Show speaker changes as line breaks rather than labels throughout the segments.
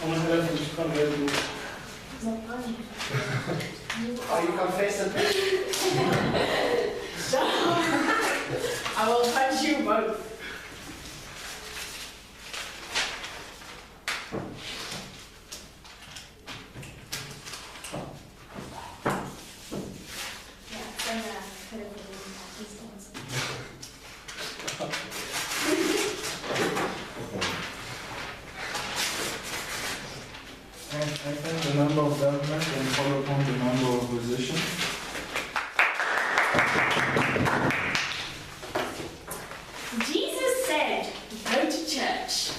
Are you confessing?
I will punch you both.
I think the number of government can follow upon the number of position.
Jesus said, go to church.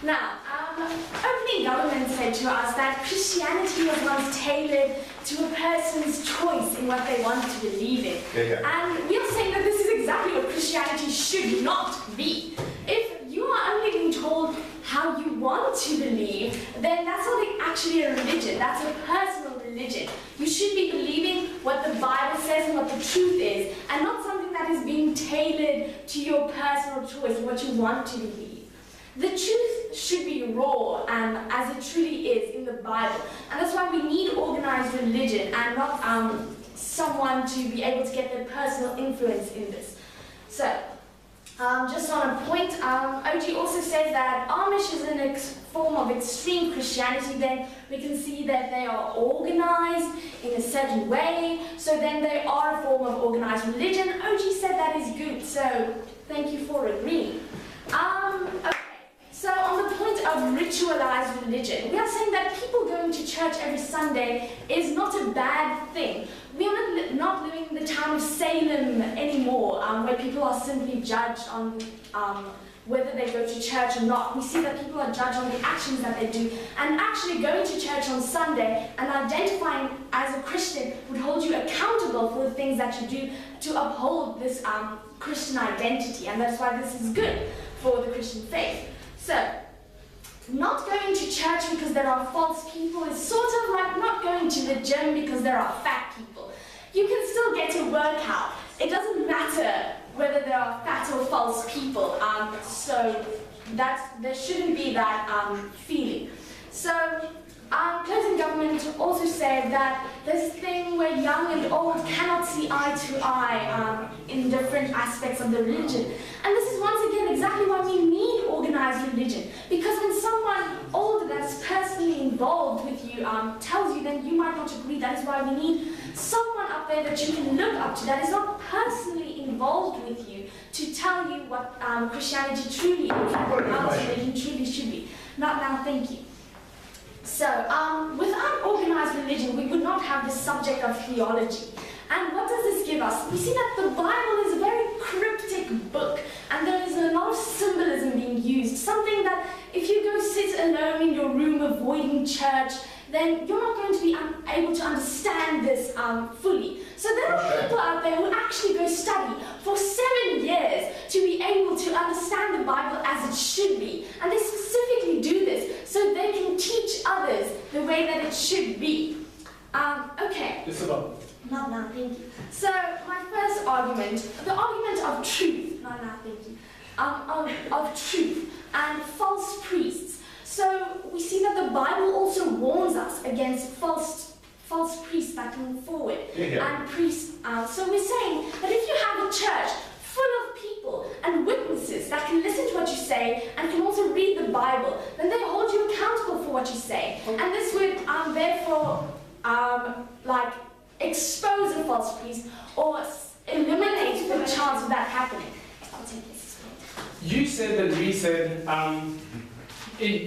Now, opening government said to us that Christianity was once tailored to a person's choice in what they want to believe in. And we are saying that this is exactly what Christianity should not be. If you are only being told how you want to believe, then that's not actually a religion, that's a personal religion. You should be believing what the Bible says and what the truth is, and not something that is being tailored to your personal choice, what you want to believe. The truth should be raw, and as it truly is in the Bible. And that's why we need organized religion and not someone to be able to get their personal influence in this. So, just on a point, OG also says that Amish is a form of extreme Christianity. Then we can see that they are organized in a certain way, so then they are a form of organized religion. OG said that is good, so thank you for agreeing. Okay. So on the point of ritualized religion, we are saying that people going to church every Sunday is not a bad thing. We are not living in the town of Salem anymore, where people are simply judged on whether they go to church or not. We see that people are judged on the actions that they do, and actually going to church on Sunday and identifying as a Christian would hold you accountable for the things that you do to uphold this Christian identity, and that's why this is good for the Christian faith. So, not going to church because there are false people is sort of like not going to the gym because there are fat people. You can still get a workout. It doesn't matter whether there are fat or false people. So there shouldn't be that feeling. So, Clinton government also said that there's a thing where young and old cannot see eye to eye in different aspects of the religion. And this is once again exactly why we need organized religion. Because when someone older that's personally involved with you tells you, then you might not agree. That is why we need someone up there that you can look up to that is not personally involved with you to tell you what Christianity truly is and what our religion truly should be. Not now, thank you. So, without organized religion, we would not have the subject of theology. And what does this give us? We see that the Bible is a very cryptic book, and there is a lot of symbolism being used. Something that if you go sit alone in your room avoiding church, then you're not going to be able to understand this fully. So there are people out there who actually go study for 7 years to be able to understand the Bible as it should be. And they specifically do this so they can teach others the way that it should be. Okay.
Isabel.
Not now, thank you. So my first argument, the argument of truth, not now, thank you, of truth and false priests. So we see that the Bible also warns us against false priests that come forward and priests. So we're saying that if you have a church full of people and witnesses that can listen to what you say and can also read the Bible, then they hold you accountable for what you say. And this would therefore like expose a false priest or eliminate the chance of that happening. I'll take this.
You said that we said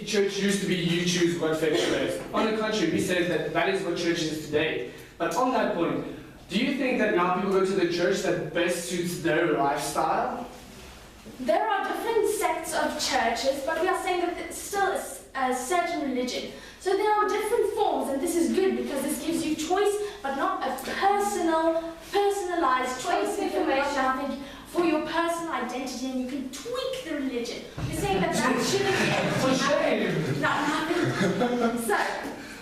church used to be you choose what faith you raise. On the contrary, we said that is what church is today. But on that point, do you think that now people go to the church that best suits their lifestyle?
There are different sects of churches, but we are saying that it's still a certain religion. So there are different forms, and this is good because this gives you choice, but not a personalized choice information for your personal identity, and you can tweak the religion. We're saying that shouldn't be able to happen. Not happen. So,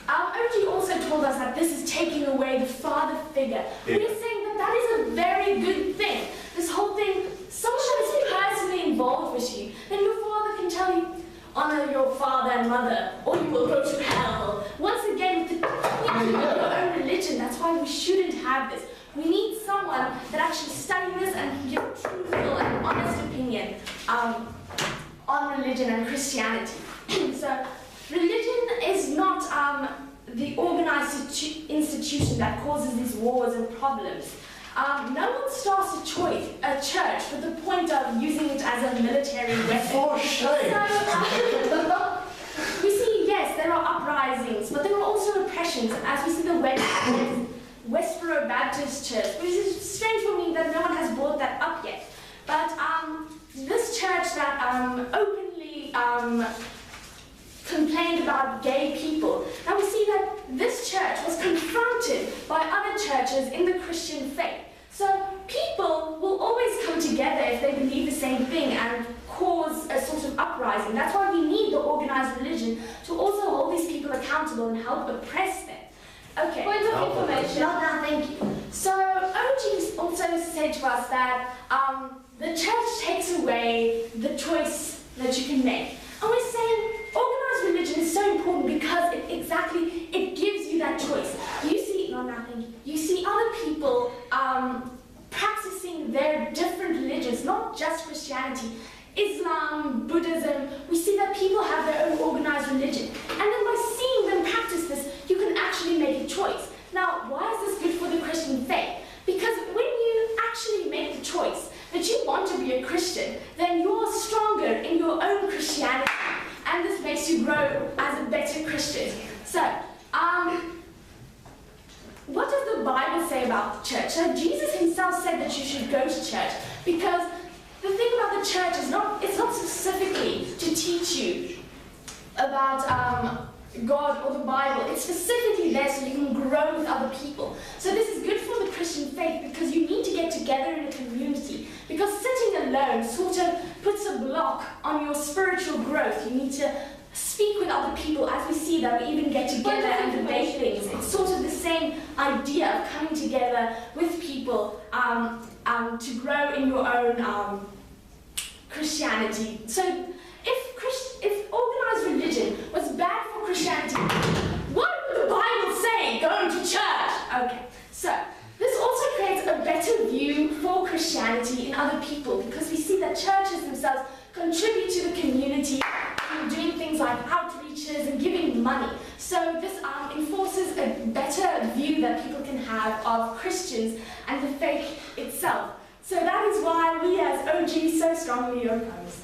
OG also told us that this is taking away the father figure. We're saying that is a very good thing. This whole thing, someone is personally involved with you, then your father can tell you, on a your father and mother, or you will go to hell. Once again, the teaching of your own religion, that's why we shouldn't have this. We need someone that actually studies this and can give a truthful and honest opinion on religion and Christianity. So, religion is not the organized institution that causes these wars and problems. No one starts a church with the point of using it as a military weapon.
For shame!
So, we see, yes, there are uprisings, but there are also oppressions, as we see the Westboro Baptist Church, which is strange for me that no one has brought that up yet. But this church that openly complained about gay people. Now we see that this church was confronted by other churches in the Christian faith. So people will always come together if they believe the same thing and cause a sort of uprising. That's why we need the organized religion to also hold these people accountable and help oppress them. Okay.
Point of information.
Not now, thank you. So OG also said to us that the church takes away the choice that you can make. And we're saying organized religion is so important because it gives you that choice. You see other people practicing their different religions, not just Christianity, Islam, Buddhism. We see that people have their own organized religion. And then by seeing them practice this, you can actually make a choice. Now, why is this good for the Christian faith? Because when you actually make the choice that you want to be a Christian, then you're stronger in your own Christianity, and this makes you grow as a better Christian. So, what does the Bible say about the church? So Jesus himself said that you should go to church, because the thing about the church is it's not specifically to teach you about God or the Bible. It's specifically there so you can grow with other people. So this is good for the Christian faith because you need to get together in a community. Because sitting alone sort of puts a block on your spiritual growth. You need to speak with other people, as we see that we even get together and debate things. It's sort of the same idea of coming together with people to grow in your own Christianity. So if organized religion was bad for Christianity, what would the Bible say going to church? Okay, so this also creates a better view for Christianity in other people, because we see that churches themselves contribute to the community through doing things like outreaches and giving money. So this enforces a better view that people can have of Christians and the faith itself. So that is why we as OG so strongly oppose.